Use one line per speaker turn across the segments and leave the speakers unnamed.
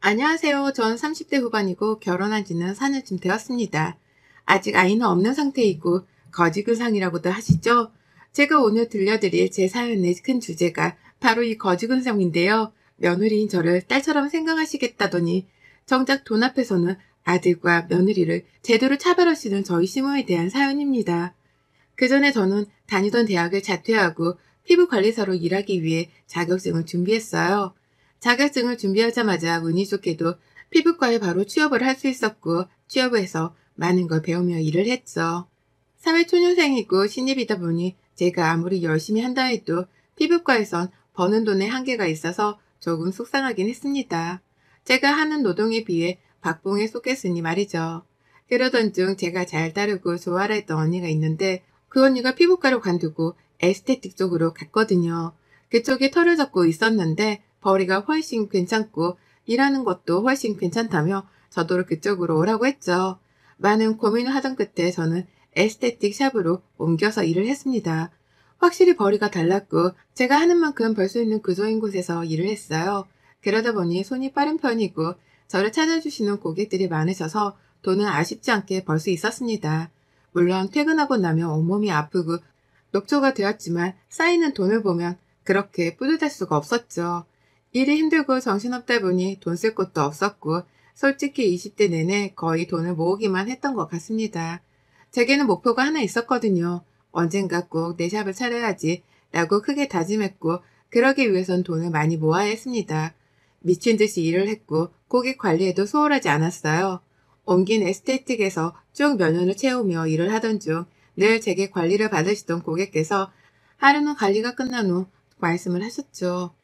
안녕하세요. 전 30대 후반이고 결혼한 지는 4년쯤 되었습니다. 아직 아이는 없는 상태이고 거지근상이라고도 하시죠? 제가 오늘 들려드릴 제 사연의 큰 주제가 바로 이 거지근상인데요. 며느리인 저를 딸처럼 생각하시겠다더니 정작 돈 앞에서는 아들과 며느리를 제대로 차별하시는 저희 시모에 대한 사연입니다. 그 전에 저는 다니던 대학을 자퇴하고 피부관리사로 일하기 위해 자격증을 준비했어요. 자격증을 준비하자마자 운이 좋게도 피부과에 바로 취업을 할 수 있었고 취업해서 많은 걸 배우며 일을 했죠. 사회초년생이고 신입이다 보니 제가 아무리 열심히 한다 해도 피부과에선 버는 돈에 한계가 있어서 조금 속상하긴 했습니다. 제가 하는 노동에 비해 박봉에 속했으니 말이죠. 그러던 중 제가 잘 따르고 좋아라 했던 언니가 있는데 그 언니가 피부과로 관두고 에스테틱 쪽으로 갔거든요. 그쪽에 털을 잡고 있었는데 벌이가 훨씬 괜찮고 일하는 것도 훨씬 괜찮다며 저도 그쪽으로 오라고 했죠. 많은 고민을 하던 끝에 저는 에스테틱 샵으로 옮겨서 일을 했습니다. 확실히 벌이가 달랐고 제가 하는 만큼 벌 수 있는 구조인 곳에서 일을 했어요. 그러다 보니 손이 빠른 편이고 저를 찾아주시는 고객들이 많으셔서 돈은 아쉽지 않게 벌 수 있었습니다. 물론 퇴근하고 나면 온몸이 아프고 녹초가 되었지만 쌓이는 돈을 보면 그렇게 뿌듯할 수가 없었죠. 일이 힘들고 정신없다 보니 돈 쓸 곳도 없었고 솔직히 20대 내내 거의 돈을 모으기만 했던 것 같습니다. 제게는 목표가 하나 있었거든요. 언젠가 꼭 내 샵을 차려야지 라고 크게 다짐했고 그러기 위해선 돈을 많이 모아야 했습니다. 미친 듯이 일을 했고 고객 관리에도 소홀하지 않았어요. 옮긴 에스테틱에서 쭉 몇 년을 채우며 일을 하던 중 늘 제게 관리를 받으시던 고객께서 하루는 관리가 끝난 후 말씀을 하셨죠.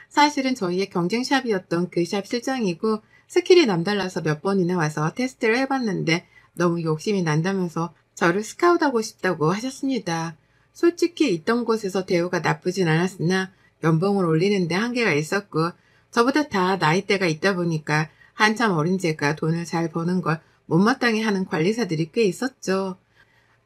사실은 저희의 경쟁샵이었던 그 샵 실장이고 스킬이 남달라서 몇 번이나 와서 테스트를 해봤는데 너무 욕심이 난다면서 저를 스카웃하고 싶다고 하셨습니다. 솔직히 있던 곳에서 대우가 나쁘진 않았으나 연봉을 올리는데 한계가 있었고 저보다 다 나이대가 있다 보니까 한참 어린 제가 돈을 잘 버는 걸 못마땅해 하는 관리사들이 꽤 있었죠.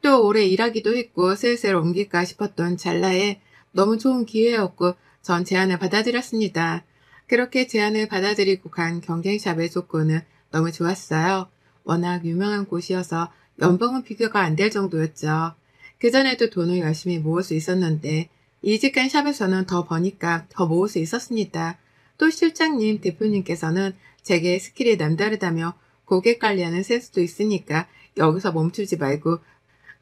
또 오래 일하기도 했고 슬슬 옮길까 싶었던 찰나에 너무 좋은 기회였고 전 제안을 받아들였습니다. 그렇게 제안을 받아들이고 간 경쟁샵의 조건은 너무 좋았어요. 워낙 유명한 곳이어서 연봉은 비교가 안 될 정도였죠. 그전에도 돈을 열심히 모을 수 있었는데 이직한 샵에서는 더 버니까 더 모을 수 있었습니다. 또 실장님, 대표님께서는 제게 스킬이 남다르다며 고객 관리하는 센스도 있으니까 여기서 멈추지 말고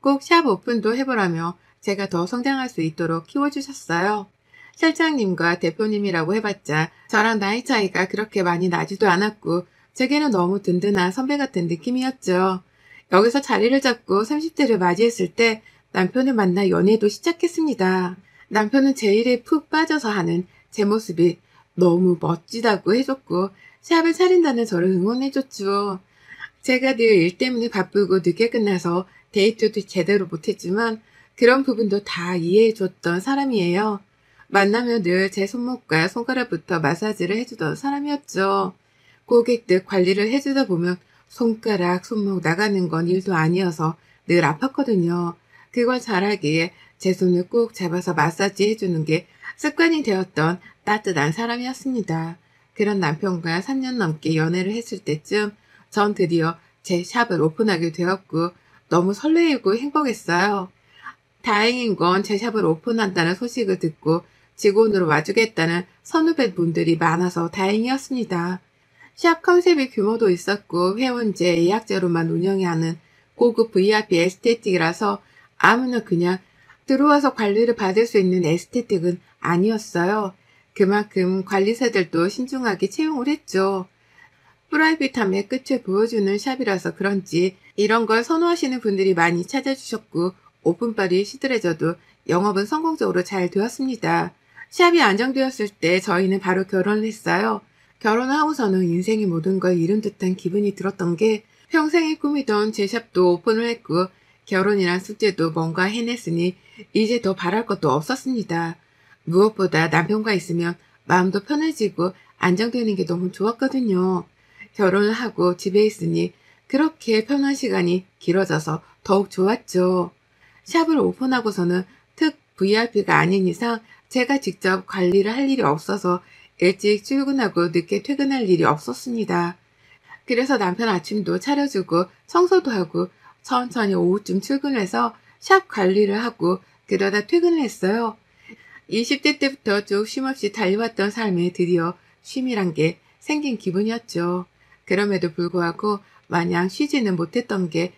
꼭 샵 오픈도 해보라며 제가 더 성장할 수 있도록 키워주셨어요. 실장님과 대표님이라고 해봤자 저랑 나이 차이가 그렇게 많이 나지도 않았고 제게는 너무 든든한 선배 같은 느낌이었죠. 여기서 자리를 잡고 30대를 맞이했을 때 남편을 만나 연애도 시작했습니다. 남편은 제 일에 푹 빠져서 하는 제 모습이 너무 멋지다고 해줬고 샵을 차린다는 저를 응원해줬죠. 제가 늘 일 때문에 바쁘고 늦게 끝나서 데이트도 제대로 못했지만 그런 부분도 다 이해해줬던 사람이에요. 만나면 늘 제 손목과 손가락부터 마사지를 해주던 사람이었죠. 고객들 관리를 해주다 보면 손가락, 손목 나가는 건 일도 아니어서 늘 아팠거든요. 그걸 잘하기에 제 손을 꼭 잡아서 마사지 해주는 게 습관이 되었던 따뜻한 사람이었습니다. 그런 남편과 3년 넘게 연애를 했을 때쯤 전 드디어 제 샵을 오픈하게 되었고 너무 설레이고 행복했어요. 다행인 건 제 샵을 오픈한다는 소식을 듣고 직원으로 와주겠다는 선후배분들이 많아서 다행이었습니다. 샵 컨셉의 규모도 있었고 회원제, 예약제로만 운영해야 하는 고급 VIP 에스테틱이라서 아무나 그냥 들어와서 관리를 받을 수 있는 에스테틱은 아니었어요. 그만큼 관리사들도 신중하게 채용을 했죠. 프라이빗함의 끝을 보여주는 샵이라서 그런지 이런 걸 선호하시는 분들이 많이 찾아주셨고 오픈빨이 시들해져도 영업은 성공적으로 잘 되었습니다. 샵이 안정되었을 때 저희는 바로 결혼을 했어요. 결혼을 하고서는 인생의 모든 걸 잃은 듯한 기분이 들었던 게 평생의 꿈이던 제 샵도 오픈을 했고 결혼이란 숙제도 뭔가 해냈으니 이제 더 바랄 것도 없었습니다. 무엇보다 남편과 있으면 마음도 편해지고 안정되는 게 너무 좋았거든요. 결혼을 하고 집에 있으니 그렇게 편한 시간이 길어져서 더욱 좋았죠. 샵을 오픈하고서는 특 VIP가 아닌 이상 제가 직접 관리를 할 일이 없어서 일찍 출근하고 늦게 퇴근할 일이 없었습니다. 그래서 남편 아침도 차려주고 청소도 하고 천천히 오후쯤 출근해서 샵 관리를 하고 그러다 퇴근을 했어요. 20대 때부터 쭉 쉼없이 달려왔던 삶에 드디어 쉼이란 게 생긴 기분이었죠. 그럼에도 불구하고 마냥 쉬지는 못했던 게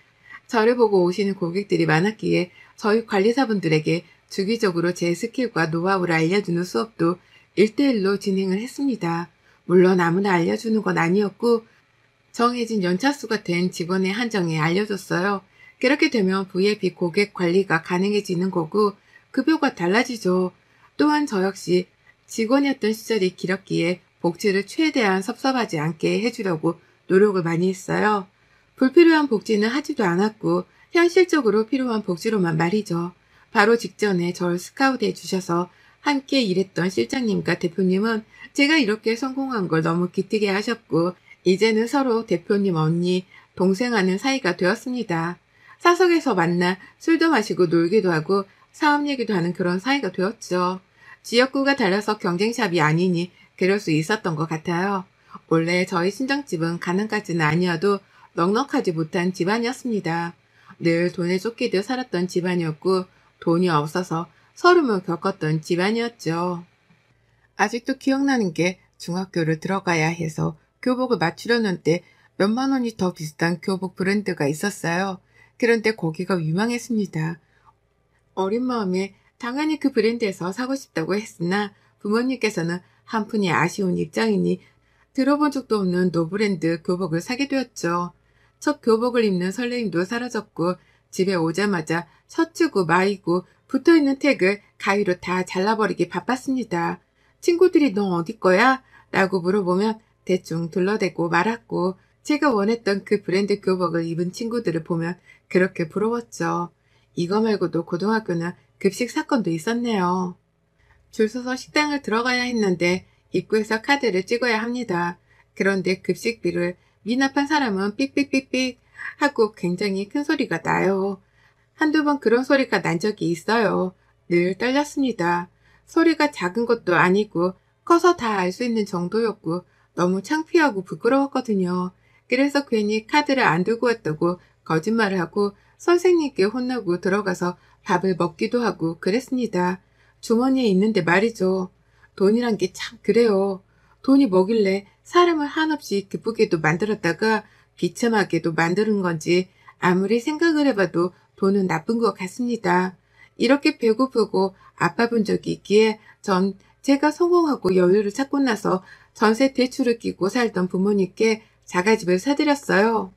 저를 보고 오시는 고객들이 많았기에 저희 관리사분들에게 주기적으로 제 스킬과 노하우를 알려주는 수업도 1대1로 진행을 했습니다. 물론 아무나 알려주는 건 아니었고 정해진 연차수가 된 직원의 한정에 알려줬어요. 그렇게 되면 VIP 고객 관리가 가능해지는 거고 급여가 달라지죠. 또한 저 역시 직원이었던 시절이 길었기에 복지를 최대한 섭섭하지 않게 해주려고 노력을 많이 했어요. 불필요한 복지는 하지도 않았고 현실적으로 필요한 복지로만 말이죠. 바로 직전에 저를 스카우트해 주셔서 함께 일했던 실장님과 대표님은 제가 이렇게 성공한 걸 너무 기특해 하셨고 이제는 서로 대표님 언니, 동생하는 사이가 되었습니다. 사석에서 만나 술도 마시고 놀기도 하고 사업 얘기도 하는 그런 사이가 되었죠. 지역구가 달라서 경쟁샵이 아니니 그럴 수 있었던 것 같아요. 원래 저희 친정집은 가난까지는 아니어도 넉넉하지 못한 집안이었습니다. 늘 돈에 쫓기듯 살았던 집안이었고 돈이 없어서 서름을 겪었던 집안이었죠. 아직도 기억나는 게 중학교를 들어가야 해서 교복을 맞추려는데 몇만 원이 더 비싼 교복 브랜드가 있었어요. 그런데 거기가 유명했습니다. 어린 마음에 당연히 그 브랜드에서 사고 싶다고 했으나 부모님께서는 한푼이 아쉬운 입장이니 들어본 적도 없는 노브랜드 교복을 사게 되었죠. 첫 교복을 입는 설레임도 사라졌고 집에 오자마자 셔츠고 마이고 붙어있는 택을 가위로 다 잘라버리기 바빴습니다. 친구들이 너 어디 거야? 라고 물어보면 대충 둘러대고 말았고 제가 원했던 그 브랜드 교복을 입은 친구들을 보면 그렇게 부러웠죠. 이거 말고도 고등학교는 급식 사건도 있었네요. 줄 서서 식당을 들어가야 했는데 입구에서 카드를 찍어야 합니다. 그런데 급식비를 미납한 사람은 삑삑삑삑 하고 굉장히 큰 소리가 나요. 한두 번 그런 소리가 난 적이 있어요. 늘 떨렸습니다. 소리가 작은 것도 아니고 커서 다 알 수 있는 정도였고 너무 창피하고 부끄러웠거든요. 그래서 괜히 카드를 안 들고 왔다고 거짓말을 하고 선생님께 혼나고 들어가서 밥을 먹기도 하고 그랬습니다. 주머니에 있는데 말이죠. 돈이란 게 참 그래요. 돈이 뭐길래 사람을 한없이 기쁘게도 만들었다가 비참하게도 만드는 건지 아무리 생각을 해봐도 돈은 나쁜 것 같습니다. 이렇게 배고프고 아파본 적이 있기에 전 제가 성공하고 여유를 찾고 나서 전세 대출을 끼고 살던 부모님께 자가집을 사드렸어요.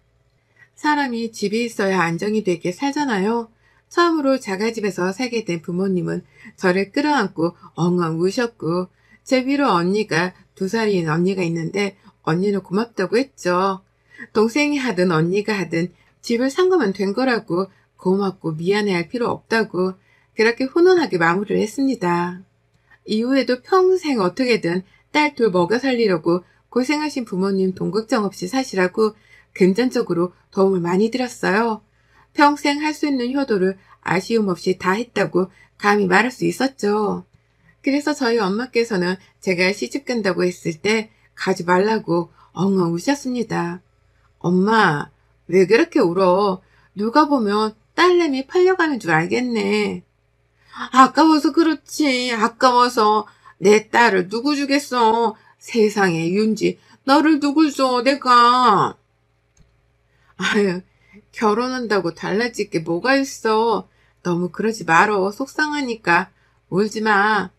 사람이 집이 있어야 안정이 되게 살잖아요. 처음으로 자가집에서 살게 된 부모님은 저를 끌어안고 엉엉 우셨고 제 위로 언니가 2살인 언니가 있는데 언니는 고맙다고 했죠. 동생이 하든 언니가 하든 집을 산 거면 된 거라고 고맙고 미안해할 필요 없다고 그렇게 훈훈하게 마무리를 했습니다. 이후에도 평생 어떻게든 딸 둘 먹여 살리려고 고생하신 부모님 돈 걱정 없이 사시라고 금전적으로 도움을 많이 드렸어요. 평생 할 수 있는 효도를 아쉬움 없이 다 했다고 감히 말할 수 있었죠. 그래서 저희 엄마께서는 제가 시집 간다고 했을 때 가지 말라고 엉엉 우셨습니다. 엄마, 왜 그렇게 울어? 누가 보면 딸내미 팔려가는 줄 알겠네. 아까워서 그렇지. 아까워서 내 딸을 누구 주겠어. 세상에 윤지, 너를 누굴 줘 내가. 아유, 결혼한다고 달라질 게 뭐가 있어. 너무 그러지 말어. 속상하니까. 울지 마.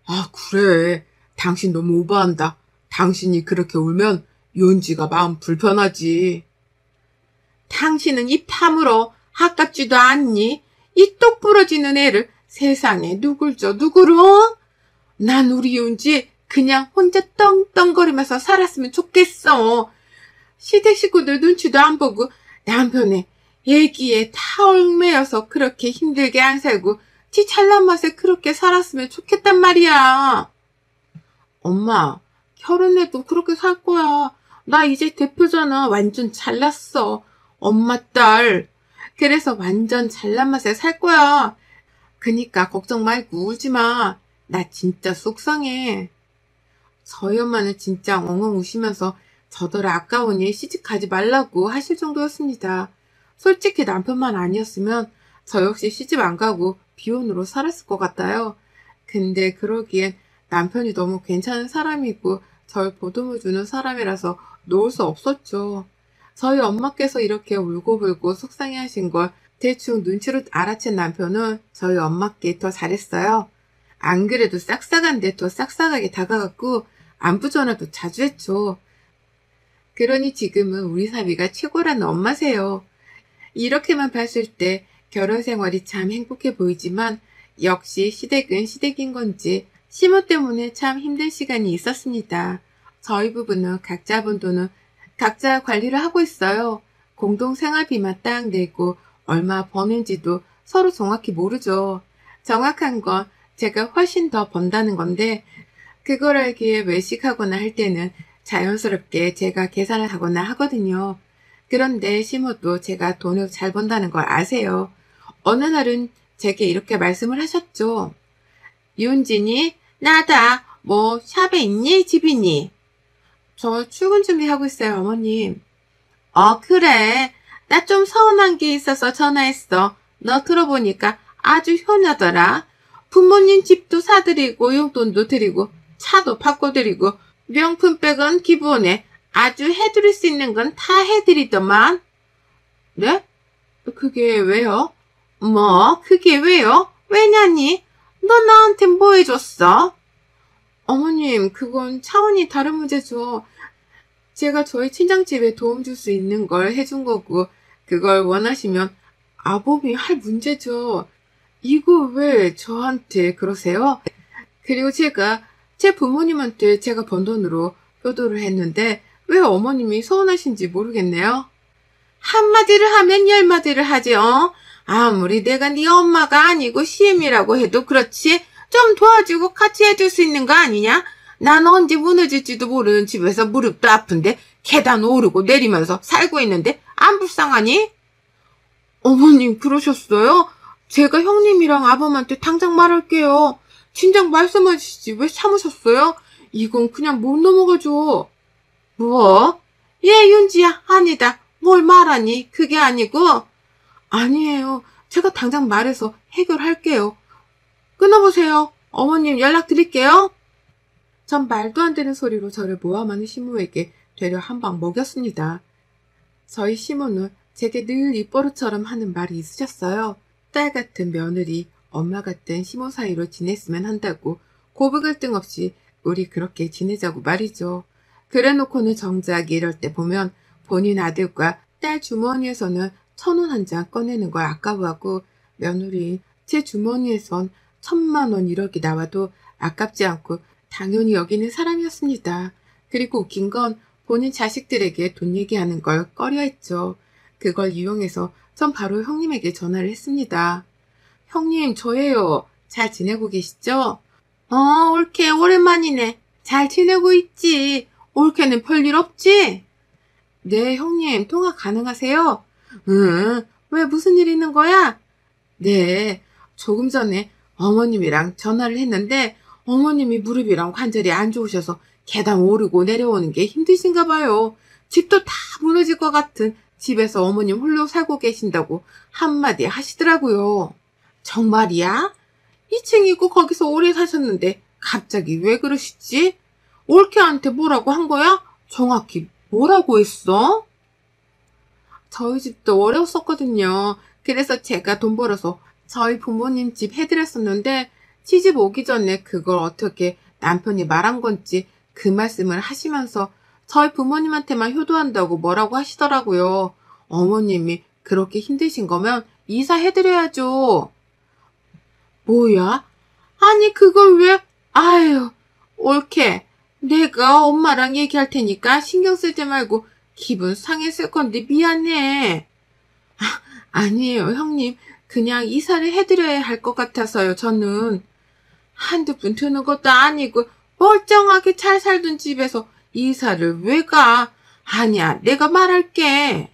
아, 그래. 당신 너무 오버한다. 당신이 그렇게 울면 윤지가 마음 불편하지. 당신은 입 다물어. 아깝지도 않니? 이 똑 부러지는 애를 세상에 누굴 줘 누구를? 난 우리 윤지 그냥 혼자 떵떵거리면서 살았으면 좋겠어. 시댁 식구들 눈치도 안 보고 남편의 애기에 다 얽매여서 그렇게 힘들게 안 살고 지 잘난 맛에 그렇게 살았으면 좋겠단 말이야. 엄마, 결혼해도 그렇게 살 거야. 나 이제 대표잖아. 완전 잘났어. 엄마 딸. 그래서 완전 잘난 맛에 살 거야. 그니까 걱정 말고 울지 마. 나 진짜 속상해. 저희 엄마는 진짜 엉엉 우시면서 저더러 아까우니 시집 가지 말라고 하실 정도였습니다. 솔직히 남편만 아니었으면 저 역시 시집 안 가고 비혼으로 살았을 것 같아요. 근데 그러기엔 남편이 너무 괜찮은 사람이고 절 보듬어주는 사람이라서 놓을 수 없었죠. 저희 엄마께서 이렇게 울고불고 속상해하신 걸 대충 눈치로 알아챈 남편은 저희 엄마께 더 잘했어요. 안 그래도 싹싹한데 더 싹싹하게 다가갔고 안부 전화도 자주 했죠. 그러니 지금은 우리 사위가 최고라는 엄마세요. 이렇게만 봤을 때 결혼 생활이 참 행복해 보이지만 역시 시댁은 시댁인 건지 시모 때문에 참 힘든 시간이 있었습니다. 저희 부부는 각자 번 돈은 각자 관리를 하고 있어요. 공동 생활비만 딱 내고 얼마 버는지도 서로 정확히 모르죠. 정확한 건 제가 훨씬 더 번다는 건데 그걸 알기에 외식하거나 할 때는 자연스럽게 제가 계산을 하거나 하거든요. 그런데 시모도 제가 돈을 잘 번다는 걸 아세요. 어느 날은 제게 이렇게 말씀을 하셨죠. 윤진이, 나다. 뭐 샵에 있니? 집 있니? 저 출근 준비하고 있어요, 어머님. 그래. 나 좀 서운한 게 있어서 전화했어. 너 들어보니까 아주 효녀더라. 부모님 집도 사드리고 용돈도 드리고 차도 바꿔드리고 명품백은 기본에 아주 해드릴 수 있는 건 다 해드리더만. 네? 그게 왜요? 뭐 그게 왜요? 왜냐니? 너 나한테 뭐 해줬어? 어머님, 그건 차원이 다른 문제죠. 제가 저희 친정집에 도움 줄 수 있는 걸 해준 거고 그걸 원하시면 아범이 할 문제죠. 이거 왜 저한테 그러세요? 그리고 제가 제 부모님한테 제가 번 돈으로 효도를 했는데 왜 어머님이 서운하신지 모르겠네요. 한마디를 하면 열마디를 하지, 아무리 내가 네 엄마가 아니고 시엠이라고 해도 그렇지 좀 도와주고 같이 해줄 수 있는 거 아니냐? 난 언제 무너질지도 모르는 집에서 무릎도 아픈데 계단 오르고 내리면서 살고 있는데 안 불쌍하니? 어머님 그러셨어요? 제가 형님이랑 아범한테 당장 말할게요. 진작 말씀하시지 왜 참으셨어요? 이건 그냥 못 넘어가죠. 뭐? 예, 윤지야, 아니다. 뭘 말하니? 그게 아니고. 아니에요. 제가 당장 말해서 해결할게요. 끊어보세요. 어머님 연락드릴게요. 전 말도 안 되는 소리로 저를 모함하는 시모에게 되려 한 방 먹였습니다. 저희 시모는 제게 늘 입버릇처럼 하는 말이 있으셨어요. 딸 같은 며느리, 엄마 같은 시모 사이로 지냈으면 한다고 고부갈 등 없이 우리 그렇게 지내자고 말이죠. 그래놓고는 정작 이럴 때 보면 본인 아들과 딸 주머니에서는 1,000원 한 장 꺼내는 걸 아까워하고 며느리 제 주머니에선 1,000만 원 1억이 나와도 아깝지 않고 당연히 여기는 사람이었습니다. 그리고 웃긴 건 본인 자식들에게 돈 얘기하는 걸 꺼려했죠. 그걸 이용해서 전 바로 형님에게 전화를 했습니다. 형님, 저예요. 잘 지내고 계시죠? 올케 오랜만이네. 잘 지내고 있지. 올케는 별일 없지? 네, 형님, 통화 가능하세요? 응, 왜 무슨 일 있는 거야? 네, 조금 전에 어머님이랑 전화를 했는데 어머님이 무릎이랑 관절이 안 좋으셔서 계단 오르고 내려오는 게 힘드신가 봐요. 집도 다 무너질 것 같은 집에서 어머님 홀로 살고 계신다고 한마디 하시더라고요. 정말이야? 2층이고 거기서 오래 사셨는데 갑자기 왜 그러시지? 올케한테 뭐라고 한 거야? 정확히 뭐라고 했어? 저희 집도 어려웠었거든요. 그래서 제가 돈 벌어서 저희 부모님 집 해드렸었는데 시집 오기 전에 그걸 어떻게 남편이 말한 건지 그 말씀을 하시면서 저희 부모님한테만 효도한다고 뭐라고 하시더라고요. 어머님이 그렇게 힘드신 거면 이사해드려야죠. 뭐야? 아니 그걸 왜? 아유, 옳게. 내가 엄마랑 얘기할 테니까 신경 쓰지 말고 기분 상했을 건데 미안해. 아니에요, 형님. 그냥 이사를 해드려야 할 것 같아서요, 저는. 한두 푼 드는 것도 아니고 멀쩡하게 잘 살던 집에서 이사를 왜 가? 아니야, 내가 말할게.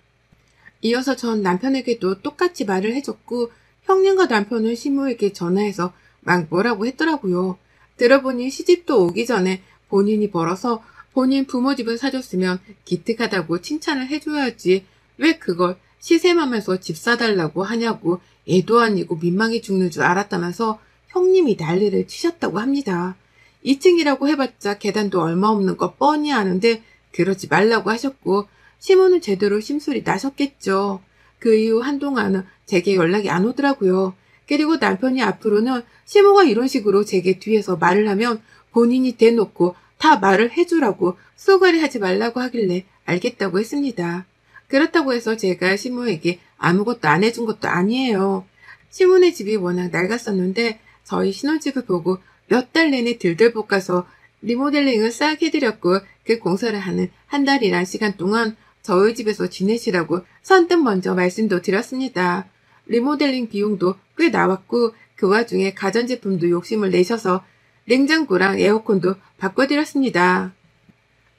이어서 전 남편에게도 똑같이 말을 해줬고 형님과 남편은 시모에게 전화해서 막 뭐라고 했더라고요. 들어보니 시집도 오기 전에 본인이 벌어서 본인 부모 집을 사줬으면 기특하다고 칭찬을 해줘야지 왜 그걸 시샘하면서 집 사달라고 하냐고 애도 아니고 민망해 죽는 줄 알았다면서 형님이 난리를 치셨다고 합니다. 2층이라고 해봤자 계단도 얼마 없는 거 뻔히 아는데 그러지 말라고 하셨고 시모는 제대로 심술이 나셨겠죠. 그 이후 한동안은 제게 연락이 안 오더라고요. 그리고 남편이 앞으로는 시모가 이런 식으로 제게 뒤에서 말을 하면 본인이 대놓고 다 말을 해주라고 쏘가리 하지 말라고 하길래 알겠다고 했습니다. 그렇다고 해서 제가 시모에게 아무것도 안 해준 것도 아니에요. 시모네 집이 워낙 낡았었는데 저희 신혼집을 보고 몇 달 내내 들들 볶아서 리모델링을 싹 해드렸고 그 공사를 하는 한 달이란 시간 동안 저희 집에서 지내시라고 선뜻 먼저 말씀도 드렸습니다. 리모델링 비용도 꽤 나왔고 그 와중에 가전제품도 욕심을 내셔서 냉장고랑 에어컨도 바꿔드렸습니다.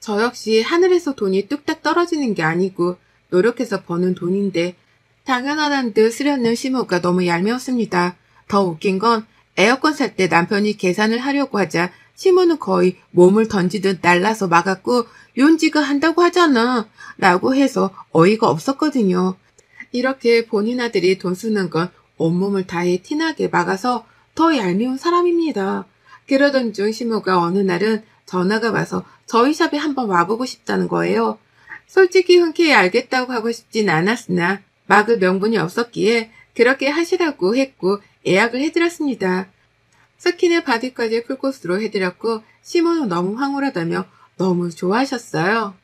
저 역시 하늘에서 돈이 뚝딱 떨어지는 게 아니고 노력해서 버는 돈인데 당연하다는 듯 쓰려는 시모가 너무 얄미웠습니다. 더 웃긴 건 에어컨 살 때 남편이 계산을 하려고 하자 시모는 거의 몸을 던지듯 날라서 막았고 윤지가 한다고 하잖아 라고 해서 어이가 없었거든요. 이렇게 본인 아들이 돈 쓰는 건 온몸을 다해 티나게 막아서 더 얄미운 사람입니다. 그러던 중 시모가 어느 날은 전화가 와서 저희 샵에 한번 와보고 싶다는 거예요. 솔직히 흔쾌히 알겠다고 하고 싶진 않았으나 막을 명분이 없었기에 그렇게 하시라고 했고 예약을 해드렸습니다. 스킨의 바디까지 풀코스로 해드렸고 시모는 너무 황홀하다며 너무 좋아하셨어요.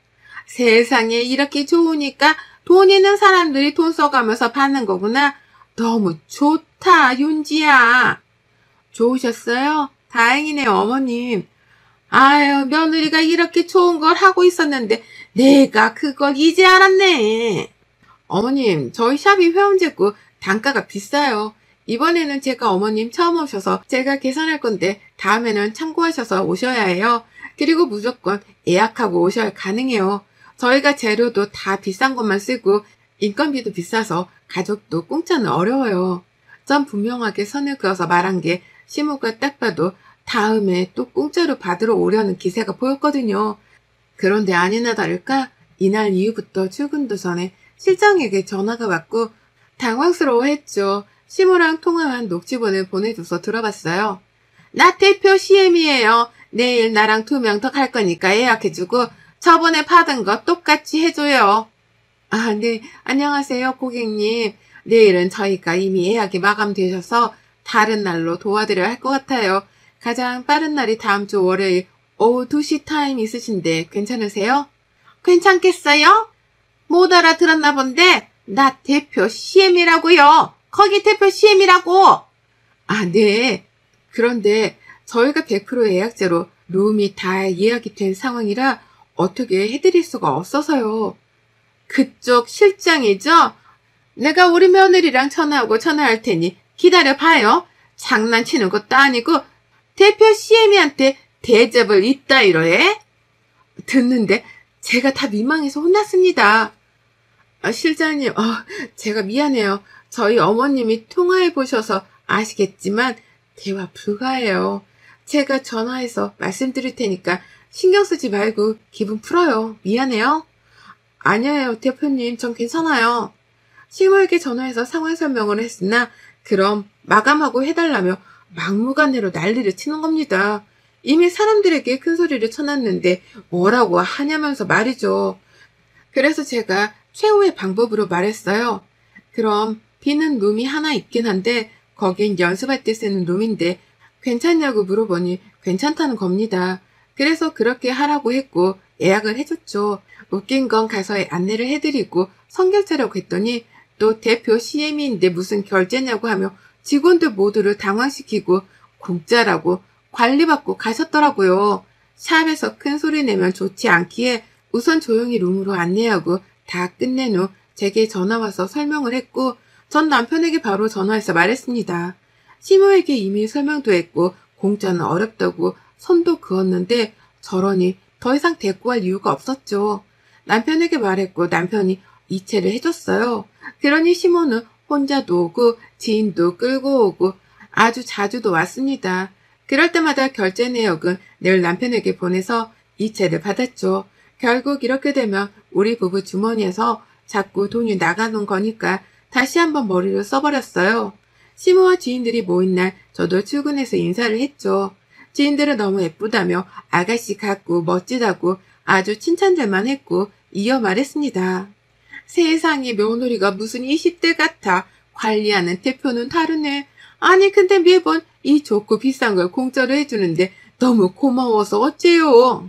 세상에 이렇게 좋으니까 돈 있는 사람들이 돈 써가면서 받는 거구나. 너무 좋다 윤지야. 좋으셨어요? 다행이네요 어머님. 아유 며느리가 이렇게 좋은 걸 하고 있었는데 내가 그걸 이제 알았네. 어머님 저희 샵이 회원제고 단가가 비싸요. 이번에는 제가 어머님 처음 오셔서 제가 계산할 건데 다음에는 참고하셔서 오셔야 해요. 그리고 무조건 예약하고 오셔야 가능해요. 저희가 재료도 다 비싼 것만 쓰고 인건비도 비싸서 가족도 공짜는 어려워요. 전 분명하게 선을 그어서 말한 게 시모가 딱 봐도 다음에 또 공짜로 받으러 오려는 기세가 보였거든요. 그런데 아니나 다를까 이날 이후부터 출근도 전에 실장에게 전화가 왔고 당황스러워했죠. 시모랑 통화한 녹취본을 보내줘서 들어봤어요. 나 대표 CM이에요. 내일 나랑 2명 더 갈 거니까 예약해주고 저번에 받은 거 똑같이 해줘요. 아, 네. 안녕하세요, 고객님. 내일은 저희가 이미 예약이 마감되셔서 다른 날로 도와드려야 할 것 같아요. 가장 빠른 날이 다음 주 월요일 오후 2시 타임 있으신데 괜찮으세요? 괜찮겠어요? 못 알아들었나 본데 나 대표 CM이라고요. 거기 대표 CM이라고. 아, 네. 그런데 저희가 100% 예약제로 룸이 다 예약이 된 상황이라 어떻게 해드릴 수가 없어서요. 그쪽 실장이죠? 내가 우리 며느리랑 전화하고 전화할 테니 기다려봐요. 장난치는 것도 아니고 대표 CM이한테 대접을 이따위로 해? 듣는데 제가 다 민망해서 혼났습니다. 아, 실장님, 제가 미안해요. 저희 어머님이 통화해보셔서 아시겠지만 대화 불가해요. 제가 전화해서 말씀드릴 테니까 신경 쓰지 말고 기분 풀어요. 미안해요. 아니에요, 대표님. 전 괜찮아요. 시모에게 전화해서 상황 설명을 했으나 그럼 마감하고 해달라며 막무가내로 난리를 치는 겁니다. 이미 사람들에게 큰 소리를 쳐놨는데 뭐라고 하냐면서 말이죠. 그래서 제가 최후의 방법으로 말했어요. 그럼 비는 룸이 하나 있긴 한데 거긴 연습할 때 쓰는 룸인데 괜찮냐고 물어보니 괜찮다는 겁니다. 그래서 그렇게 하라고 했고 예약을 해줬죠. 웃긴 건 가서 안내를 해드리고 선결제라고 했더니 또 대표 CM인데 무슨 결제냐고 하며 직원들 모두를 당황시키고 공짜라고 관리받고 가셨더라고요. 샵에서 큰 소리 내면 좋지 않기에 우선 조용히 룸으로 안내하고 다 끝낸 후 제게 전화와서 설명을 했고 전 남편에게 바로 전화해서 말했습니다. 시모에게 이미 설명도 했고 공짜는 어렵다고 손도 그었는데 저러니 더 이상 대꾸할 이유가 없었죠. 남편에게 말했고 남편이 이체를 해줬어요. 그러니 시모는 혼자도 오고 지인도 끌고 오고 아주 자주도 왔습니다. 그럴 때마다 결제 내역은 늘 남편에게 보내서 이체를 받았죠. 결국 이렇게 되면 우리 부부 주머니에서 자꾸 돈이 나가는 거니까 다시 한번 머리를 써버렸어요. 시모와 지인들이 모인 날 저도 출근해서 인사를 했죠. 지인들은 너무 예쁘다며 아가씨 같고 멋지다고 아주 칭찬들만 했고 이어 말했습니다. 세상에 며느리가 무슨 20대 같아. 관리하는 대표는 다르네. 아니 근데 매번 이 좋고 비싼 걸 공짜로 해주는데 너무 고마워서 어째요.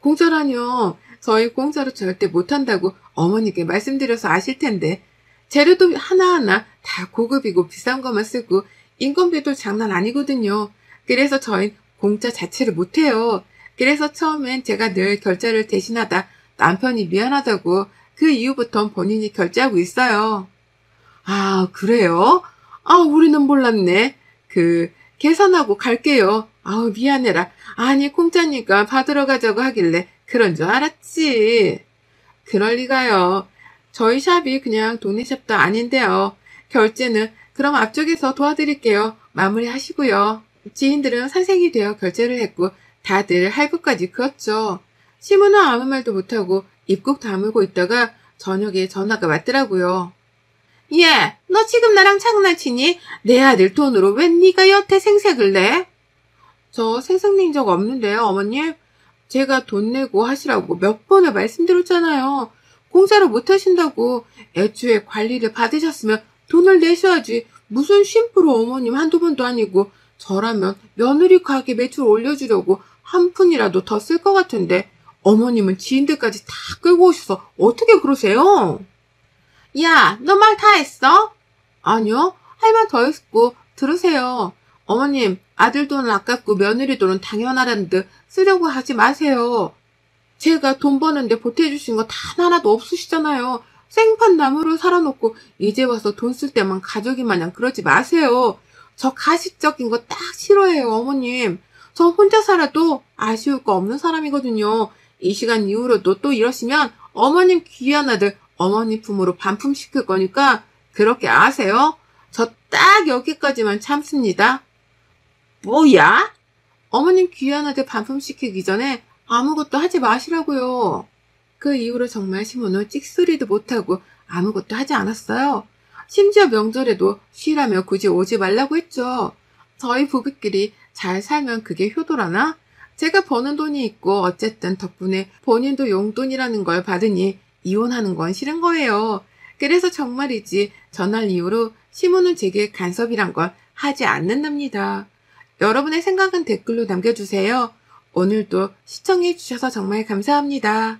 공짜라뇨. 저희 공짜로 절대 못한다고 어머니께 말씀드려서 아실 텐데 재료도 하나하나 다 고급이고 비싼 것만 쓰고 인건비도 장난 아니거든요. 그래서 저희 공짜 자체를 못해요. 그래서 처음엔 제가 늘 결제를 대신하다 남편이 미안하다고 그 이후부터 본인이 결제하고 있어요. 아, 그래요? 아, 우리는 몰랐네. 계산하고 갈게요. 아우, 미안해라. 아니, 공짜니까 받으러 가자고 하길래 그런 줄 알았지. 그럴 리가요. 저희 샵이 그냥 동네샵도 아닌데요. 결제는 그럼 앞쪽에서 도와드릴게요. 마무리 하시고요. 지인들은 산색이 되어 결제를 했고 다들 할부까지 그었죠. 시무는 아무 말도 못하고 입국 다물고 있다가 저녁에 전화가 왔더라고요. 얘, 너 지금 나랑 장난치니? 내 아들 돈으로 왜 네가 여태 생색을 내? 저 생색 낸 적 없는데요, 어머님. 제가 돈 내고 하시라고 몇 번을 말씀드렸잖아요. 공짜로 못 하신다고. 애초에 관리를 받으셨으면 돈을 내셔야지. 무슨 심부로 어머님 한두 번도 아니고 저라면 며느리 가게 매출 올려주려고 한 푼이라도 더 쓸 것 같은데 어머님은 지인들까지 다 끌고 오셔서 어떻게 그러세요? 야, 너 말 다 했어? 아니요, 할 말 더 했고 들으세요. 어머님, 아들 돈은 아깝고 며느리 돈은 당연하다는 듯 쓰려고 하지 마세요. 제가 돈 버는데 보태주신 거 단 하나도 없으시잖아요. 생판 나무로 살아놓고 이제 와서 돈 쓸 때만 가족이 마냥 그러지 마세요. 저 가식적인 거 딱 싫어해요, 어머님. 저 혼자 살아도 아쉬울 거 없는 사람이거든요. 이 시간 이후로도 또 이러시면 어머님 귀한 아들 어머니 품으로 반품시킬 거니까 그렇게 아세요? 저 딱 여기까지만 참습니다. 뭐야? 어머님 귀한 아들 반품시키기 전에 아무것도 하지 마시라고요. 그 이후로 정말 시모는 찍소리도 못하고 아무것도 하지 않았어요. 심지어 명절에도 쉬라며 굳이 오지 말라고 했죠. 저희 부부끼리 잘 살면 그게 효도라나? 제가 버는 돈이 있고 어쨌든 덕분에 본인도 용돈이라는 걸 받으니 이혼하는 건 싫은 거예요. 그래서 정말이지 전날 이후로 시모는 제게 간섭이란 걸 하지 않는답니다. 여러분의 생각은 댓글로 남겨주세요. 오늘도 시청해주셔서 정말 감사합니다.